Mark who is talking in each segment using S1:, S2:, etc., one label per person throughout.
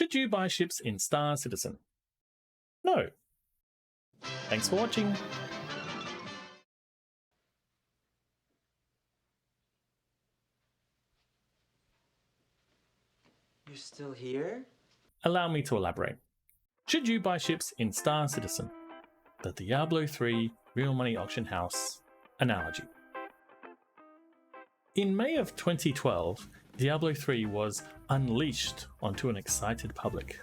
S1: Should you buy ships in Star Citizen? No. Thanks for watching.
S2: You're still here?
S1: Allow me to elaborate. Should you buy ships in Star Citizen? The Diablo 3 real money auction house analogy. In May of 2012, Diablo 3 was unleashed onto an excited public.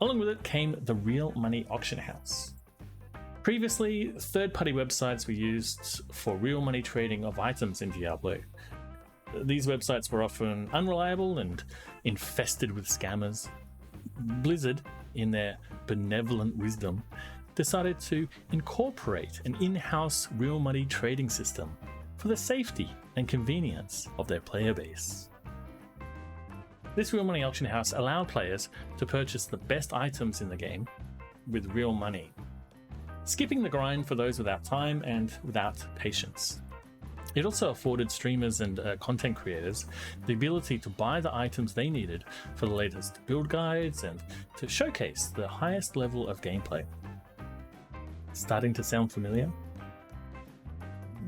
S1: Along with it came the real money auction house. Previously, third-party websites were used for real money trading of items in Diablo. These websites were often unreliable and infested with scammers. Blizzard, in their benevolent wisdom, decided to incorporate an in-house real money trading system for the safety and convenience of their player base. This real money auction house allowed players to purchase the best items in the game with real money, skipping the grind for those without time and without patience. It also afforded streamers and content creators the ability to buy the items they needed for the latest build guides and to showcase the highest level of gameplay. Starting to sound familiar?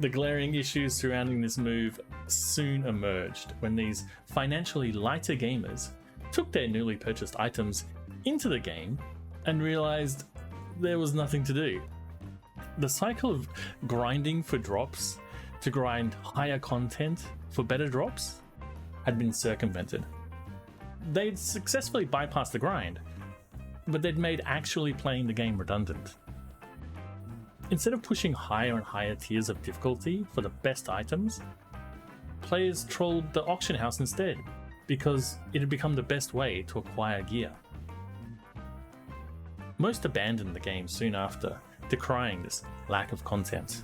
S1: The glaring issues surrounding this move soon emerged when these financially lighter gamers took their newly purchased items into the game and realized there was nothing to do. The cycle of grinding for drops to grind higher content for better drops had been circumvented. They'd successfully bypassed the grind, but they'd made actually playing the game redundant. Instead of pushing higher and higher tiers of difficulty for the best items, players trolled the auction house instead, because it had become the best way to acquire gear. Most abandoned the game soon after, decrying this lack of content.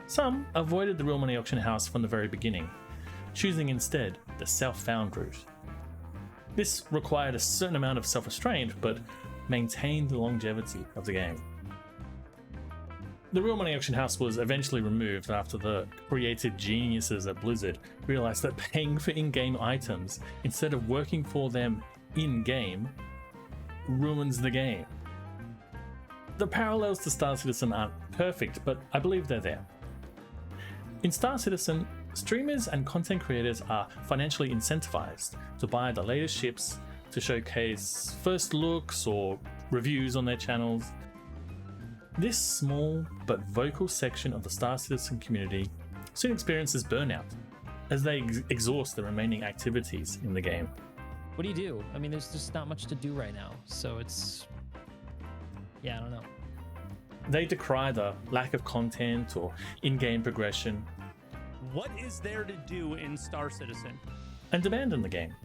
S1: Some avoided the real money auction house from the very beginning, choosing instead the self-found route. This required a certain amount of self-restraint, but maintained the longevity of the game. The real money auction house was eventually removed after the creative geniuses at Blizzard realized that paying for in-game items instead of working for them in-game ruins the game. The parallels to Star Citizen aren't perfect, but I believe they're there. In Star Citizen, streamers and content creators are financially incentivized to buy the latest ships to showcase first looks or reviews on their channels. This small but vocal section of the Star Citizen community soon experiences burnout as they exhaust the remaining activities in the game.
S3: What do you do? I mean, there's just not much to do right now, so it's... yeah, I don't know.
S1: They decry the lack of content or in-game progression.
S4: What is there to do in Star Citizen?
S1: And abandon the game.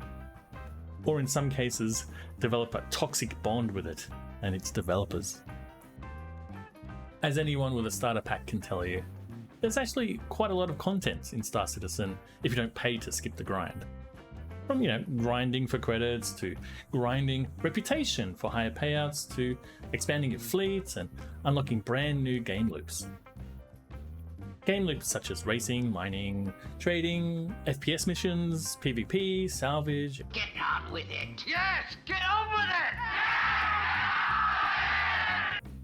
S1: Or in some cases, develop a toxic bond with it and its developers. As anyone with a starter pack can tell you, there's actually quite a lot of content in Star Citizen if you don't pay to skip the grind. From, grinding for credits to grinding reputation for higher payouts to expanding your fleets and unlocking brand new game loops. Game loops such as racing, mining, trading, FPS missions, PvP, salvage.
S5: Get on with it! Yes! Get on with it!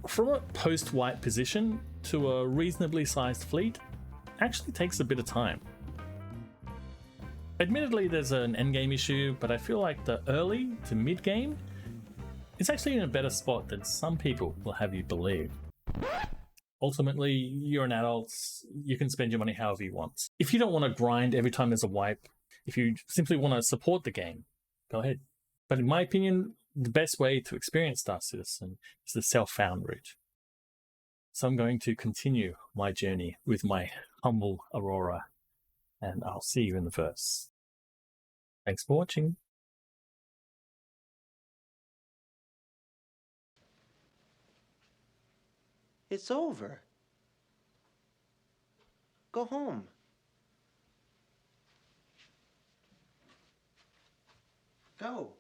S1: From a post-wipe position to a reasonably sized fleet actually takes a bit of time. Admittedly, there's an endgame issue, but I feel like the early to mid-game is actually in a better spot than some people will have you believe. Ultimately, you're an adult, you can spend your money however you want. If you don't want to grind every time there's a wipe, if you simply want to support the game, go ahead. But in my opinion, the best way to experience Star Citizen is the self-found route. So I'm going to continue my journey with my humble Aurora, and I'll see you in the verse. Thanks for watching.
S2: It's over. Go home. Go.